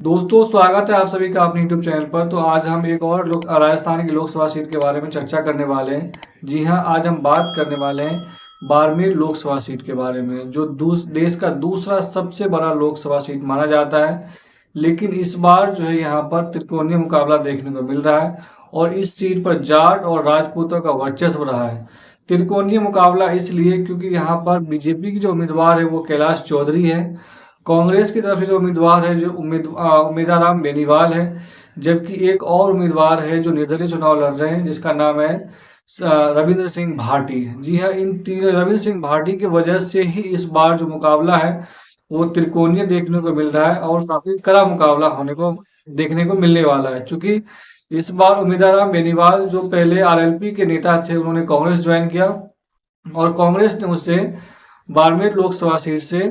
दोस्तों, स्वागत है आप सभी का अपने यूट्यूब चैनल पर। तो आज हम एक और राजस्थान की लोकसभा सीट के बारे में चर्चा करने वाले हैं। जी हाँ, आज हम बात करने वाले हैं बाड़मेर लोकसभा सीट के बारे में, जो देश का दूसरा सबसे बड़ा लोकसभा सीट माना जाता है। लेकिन इस बार जो है यहाँ पर त्रिकोणीय मुकाबला देखने को मिल रहा है और इस सीट पर जाट और राजपूतों का वर्चस्व रहा है। त्रिकोणीय मुकाबला इसलिए क्योंकि यहाँ पर बीजेपी की जो उम्मीदवार है वो कैलाश चौधरी है। कांग्रेस की तरफ से जो उम्मीदवार है जो उम्मीदवार बेनीवाल है। जबकि एक और उम्मीदवार है जो निर्दलीय चुनाव लड़ रहे हैं, जिसका नाम है रविंद्र सिंह भाटी। जी हाँ, इन तीनों रविंद्र सिंह भाटी की वजह से ही इस बार जो मुकाबला है वो त्रिकोणीय देखने को मिल रहा है और काफी कड़ा मुकाबला होने को देखने को मिलने वाला है। क्योंकि इस बार उम्मीदवार बेनीवाल जो पहले आरएलपी के नेता थे, उन्होंने कांग्रेस ज्वाइन किया और कांग्रेस ने उसे बाड़मेर लोकसभा सीट से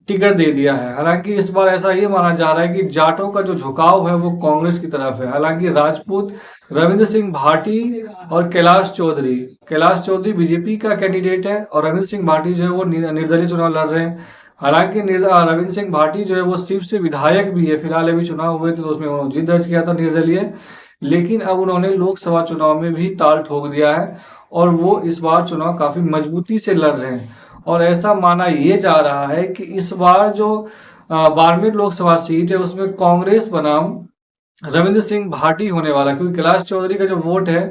टिकट दे दिया है। हालांकि इस बार ऐसा ये माना जा रहा है कि जाटों का जो झुकाव है वो कांग्रेस की तरफ है। हालांकि राजपूत रविंद्र सिंह भाटी और कैलाश चौधरी बीजेपी का कैंडिडेट है और रविंद्र सिंह भाटी जो है वो निर्दलीय चुनाव लड़ रहे हैं। हालांकि रविंद्र सिंह भाटी जो है वो सिर्फ से विधायक भी है। फिलहाल अभी चुनाव हुए थे तो उसमें उन्होंने जीत दर्ज किया था निर्दलीय, लेकिन अब उन्होंने लोकसभा चुनाव में भी ताल ठोक दिया है और वो इस बार चुनाव काफी मजबूती से लड़ रहे हैं। और ऐसा माना ये जा रहा है कि इस बार जो बाड़मेर लोकसभा सीट है उसमें कांग्रेस बनाम रविंद्र सिंह भाटी होने वाला है, क्योंकि कैलाश चौधरी का जो वोट है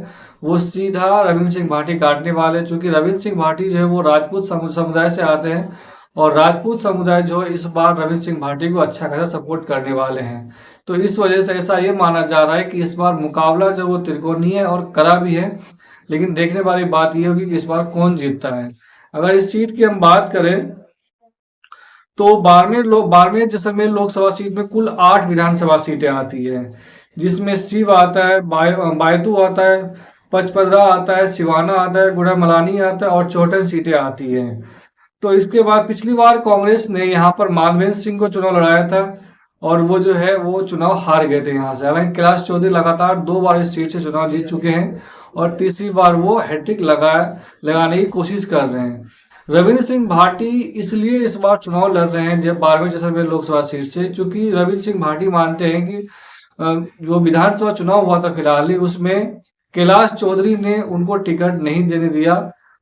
वो सीधा रविंद्र सिंह भाटी काटने वाले हैं। क्योंकि रविंद्र सिंह भाटी जो है वो राजपूत समुदाय से आते हैं और राजपूत समुदाय जो है इस बार रविंद्र सिंह भाटी को अच्छा खासा सपोर्ट करने वाले हैं। तो इस वजह से ऐसा ये माना जा रहा है कि इस बार मुकाबला जो वो त्रिकोणीय है और कड़ा भी है। लेकिन देखने वाली बात ये होगी कि इस बार कौन जीतता है। अगर इस सीट की हम बात करें तो बाड़मेर जैसलमेर लोकसभा सीट में कुल 8 विधानसभा सीटें आती है, जिसमें शिव आता है, बायतू आता है, पचपदरा आता है, सिवाना आता है, गुड़ामलानी आता है और चौटन सीटें आती हैं। तो इसके बाद पिछली बार कांग्रेस ने यहाँ पर मानवेंद्र सिंह को चुनाव लड़ाया था और वो जो है वो चुनाव हार गए थे यहाँ से। हालांकि कैलाश चौधरी लगातार 2 बार इस सीट से चुनाव जीत चुके हैं और तीसरी बार वो हैट्रिक लगाने की कोशिश कर रहे हैं। रविंद्र सिंह भाटी इसलिए इस बार चुनाव लड़ रहे हैं जब बाड़मेर जैसलमेर लोकसभा सीट से, क्योंकि रविंद्र सिंह भाटी मानते हैं कि जो विधानसभा चुनाव हुआ था फिलहाल ही, उसमें कैलाश चौधरी ने उनको टिकट नहीं देने दिया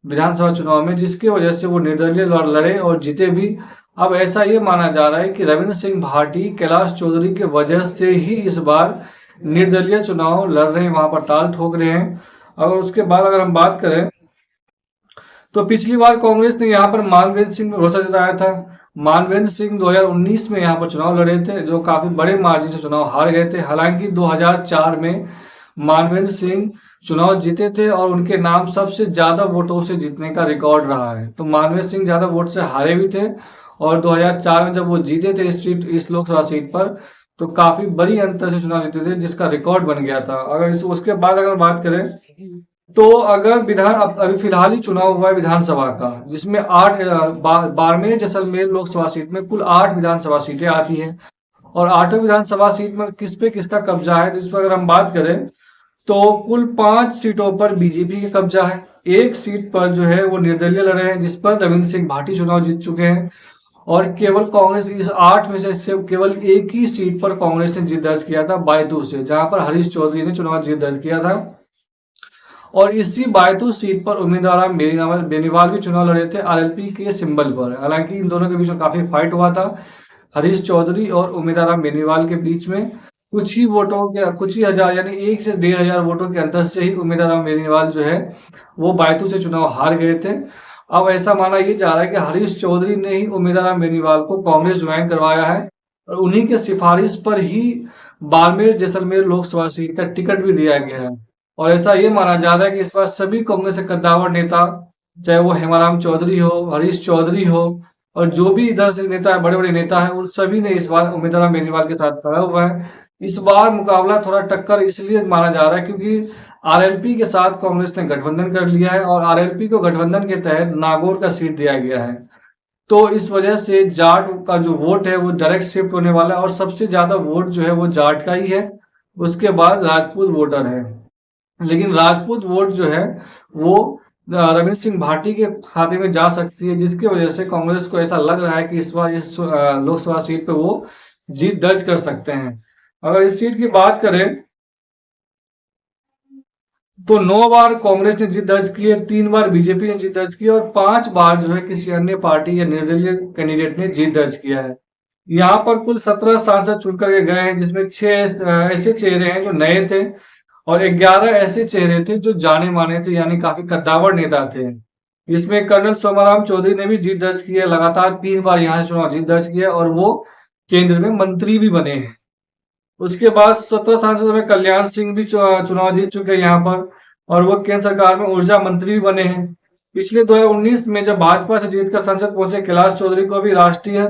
विधानसभा चुनाव में, जिसकी वजह से वो निर्दलीय लड़े और जीते भी। अब ऐसा ये माना जा रहा है कि रविंद्र सिंह भाटी कैलाश चौधरी के वजह से ही इस बार निर्दलीय चुनाव लड़ रहे हैं, वहां पर ताल ठोक रहे हैं। अगर उसके बाद अगर हम बात करें तो पिछली बार कांग्रेस ने यहाँ पर मानवेंद्र सिंह भरोसा जताया था। मानवेंद्र सिंह 2019 में यहाँ पर चुनाव लड़े थे, जो काफी बड़े मार्जिन से चुनाव हार गए थे। हालांकि 2004 में मानवेंद्र सिंह चुनाव जीते थे और उनके नाम सबसे ज्यादा वोटों से जीतने का रिकॉर्ड रहा है। तो मानवेंद्र सिंह ज्यादा वोट से हारे भी थे और 2004 में जब वो जीते थे इस लोकसभा सीट पर, तो काफी बड़ी अंतर से चुनाव जीते थे, जिसका रिकॉर्ड बन गया था। अगर उसके बाद अगर बात करें तो अगर अभी फिलहाल ही चुनाव हुआ है विधानसभा का, जिसमें 8 बाड़मेर जैसलमेर लोकसभा सीट में कुल 8 विधानसभा सीटें आती हैं और 8 विधानसभा सीट में किस पे किसका कब्जा है, तो इस पर अगर हम बात करें तो कुल 5 सीटों पर बीजेपी का कब्जा है। एक सीट पर जो है वो निर्दलीय लड़े हैं, जिस पर रविंद्र सिंह भाटी चुनाव जीत चुके हैं और केवल कांग्रेस इस 8 में से केवल एक ही सीट पर कांग्रेस ने जीत दर्ज किया था, बायतू से, जहां पर हरीश चौधरी ने चुनाव जीत दर्ज किया था। और इसी बायतू सीट पर उम्मीदवार बेनीवाल भी चुनाव लड़े थे आरएलपी के सिंबल पर। हालांकि इन दोनों के बीच में काफी फाइट हुआ था हरीश चौधरी और उम्मीदवार बेनीवाल के बीच में। कुछ ही हजार यानी 1 से 1,500 वोटों के अंतर से ही उम्मीदवार बेनीवाल जो है वो बायतू से चुनाव हार गए थे। अब ऐसा माना ये जा रहा है कि हरीश चौधरी ने ही उम्मीदवार बेनीवाल को कांग्रेस ज्वाइन करवाया है और उन्हीं के सिफारिश पर ही बाड़मेर जैसलमेर लोकसभा सीट का टिकट भी दिया गया है। और ऐसा ये माना जा रहा है कि इस बार सभी कांग्रेस के कद्दावर नेता, चाहे वो हेमाराम चौधरी हो, हरीश चौधरी हो और जो भी इधर से नेता है, बड़े बड़े नेता है, उन सभी ने इस बार उम्मीदवार बेनीवाल के साथ खड़ा हुआ है। इस बार मुकाबला थोड़ा टक्कर इसलिए माना जा रहा है क्योंकि आरएलपी के साथ कांग्रेस ने गठबंधन कर लिया है और आरएलपी को गठबंधन के तहत नागौर का सीट दिया गया है। तो इस वजह से जाट का जो वोट है वो डायरेक्ट शिफ्ट होने वाला है और सबसे ज्यादा वोट जो है वो जाट का ही है, उसके बाद राजपूत वोटर है। लेकिन राजपूत वोट जो है वो रविंद्र सिंह भाटी के खाते में जा सकती है, जिसकी वजह से कांग्रेस को ऐसा लग रहा है कि इस बार इस लोकसभा सीट पे वो जीत दर्ज कर सकते हैं। अगर इस सीट की बात करें तो 9 बार कांग्रेस ने जीत दर्ज की है, 3 बार बीजेपी ने जीत दर्ज की है और 5 बार जो है किसी अन्य पार्टी या निर्दलीय कैंडिडेट ने जीत दर्ज किया है। यहाँ पर कुल 17 सांसद चुनकर के गए हैं, जिसमें 6 ऐसे चेहरे हैं जो नए थे और 11 ऐसे चेहरे थे जो जाने माने थे, यानी काफी कद्दावर नेता थे। इसमें कर्नल सोमाराम चौधरी ने भी जीत दर्ज की है, लगातार 3 बार यहाँ से चुनाव जीत दर्ज किया और वो केंद्र में मंत्री भी बने हैं। उसके बाद 17 सांसदों में कल्याण सिंह भी चुनाव जीत चुके हैं यहाँ पर और वो केंद्र सरकार में ऊर्जा मंत्री भी बने हैं। पिछले 2019 में जब भाजपा से जीतकर संसद पहुंचे कैलाश चौधरी को भी राष्ट्रीय,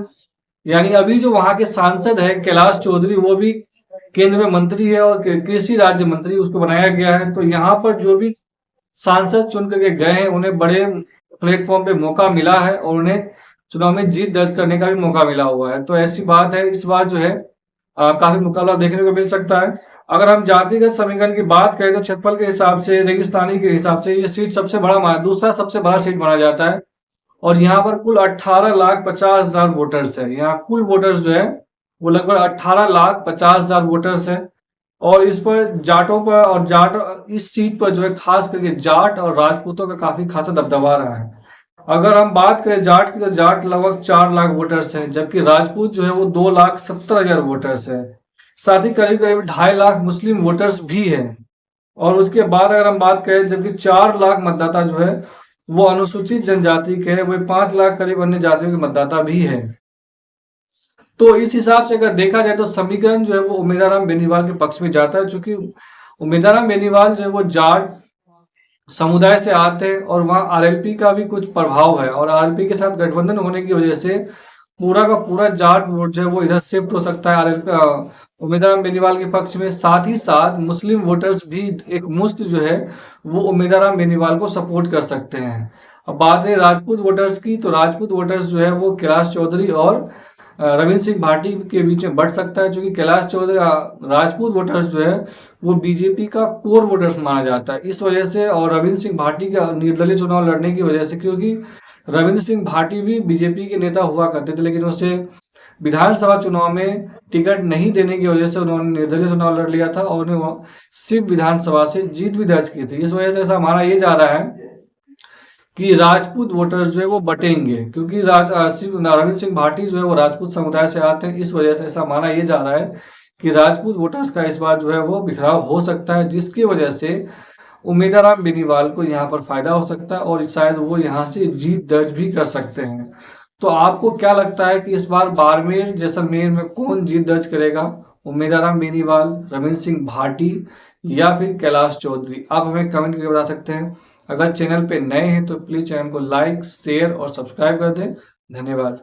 यानी अभी जो वहां के सांसद है कैलाश चौधरी, वो भी केंद्र में मंत्री है और कृषि राज्य मंत्री उसको बनाया गया है। तो यहाँ पर जो भी सांसद चुन करके गए हैं उन्हें बड़े प्लेटफॉर्म पे मौका मिला है और उन्हें चुनाव में जीत दर्ज करने का भी मौका मिला हुआ है। तो ऐसी बात है, इस बार जो है काफी मुकाबला देखने को मिल सकता है। अगर हम जातिगत समीकरण की बात करें तो क्षेत्रफल के हिसाब से, रेगिस्तानी के हिसाब से ये सीट सबसे बड़ा दूसरा सबसे बड़ा सीट माना जाता है और यहाँ पर कुल 18,50,000 वोटर्स है। यहाँ कुल वोटर्स जो है वो लगभग 18,50,000 वोटर्स है और इस पर जाटों पर और जाट इस सीट पर जो है खास करके जाट और राजपूतों का काफी खासा दबदबा रहा है। अगर हम बात करें जाट की तो जाट लगभग 4 लाख वोटर्स है, जबकि राजपूत जो है वो 2,70,000 वोटर्स है। साथ ही करीब करीब 2.5 लाख मुस्लिम वोटर्स भी है और उसके बाद अगर हम बात करें जबकि 4 लाख मतदाता जो है वो अनुसूचित जनजाति के है, वही 5 लाख करीब अन्य जातियों के मतदाता भी है। तो इस हिसाब से अगर देखा जाए तो समीकरण जो है वो उम्मीदवार बेनीवाल के पक्ष में जाता है, क्योंकि उम्मीदवार बेनीवाल जो है वो जाट समुदाय से आते हैं और वहाँ आरएलपी का भी कुछ प्रभाव है और आरएलपी के साथ गठबंधन होने की वजह से पूरा का पूरा जाट वोट जो है वो इधर शिफ्ट हो सकता है आरएलपी उम्मीदवार बेनीवाल के पक्ष में। साथ ही साथ मुस्लिम वोटर्स भी एक मुश्त जो है वो उम्मीदवार बेनीवाल को सपोर्ट कर सकते हैं। अब बात है राजपूत वोटर्स की, तो राजपूत वोटर्स जो है वो कैलाश चौधरी और रविंद्र सिंह भाटी के बीच में बढ़ सकता है, क्योंकि कैलाश चौधरी राजपूत वोटर्स जो है वो बीजेपी का कोर वोटर्स माना जाता है इस वजह से, और रविंद्र सिंह भाटी का निर्दलीय चुनाव लड़ने की वजह से, क्योंकि रविंद्र सिंह भाटी भी बीजेपी के नेता हुआ करते थे लेकिन उसे विधानसभा चुनाव में टिकट नहीं देने की वजह से उन्होंने निर्दलीय चुनाव लड़ लिया था और उन्हें सिर्फ विधानसभा से जीत भी दर्ज की थी। इस वजह से ऐसा माना यह जा रहा है कि राजपूत वोटर्स जो है वो बटेंगे, क्योंकि रविंद्र सिंह भाटी जो है वो राजपूत समुदाय से आते हैं। इस वजह से ऐसा माना यह जा रहा है कि राजपूत वोटर्स का इस बार जो है वो बिखराव हो सकता है, जिसकी वजह से उम्मीदवार बेनीवाल को यहाँ पर फायदा हो सकता है और शायद वो यहाँ से जीत दर्ज भी कर सकते हैं। तो आपको क्या लगता है कि इस बार बाड़मेर जैसलमेर में कौन जीत दर्ज करेगा, उम्मीदवार बेनीवाल, रविंद्र सिंह भाटी या फिर कैलाश चौधरी? आप हमें कमेंट करके बता सकते हैं। अगर चैनल पे नए हैं तो प्लीज चैनल को लाइक, शेयर और सब्सक्राइब कर दें। धन्यवाद।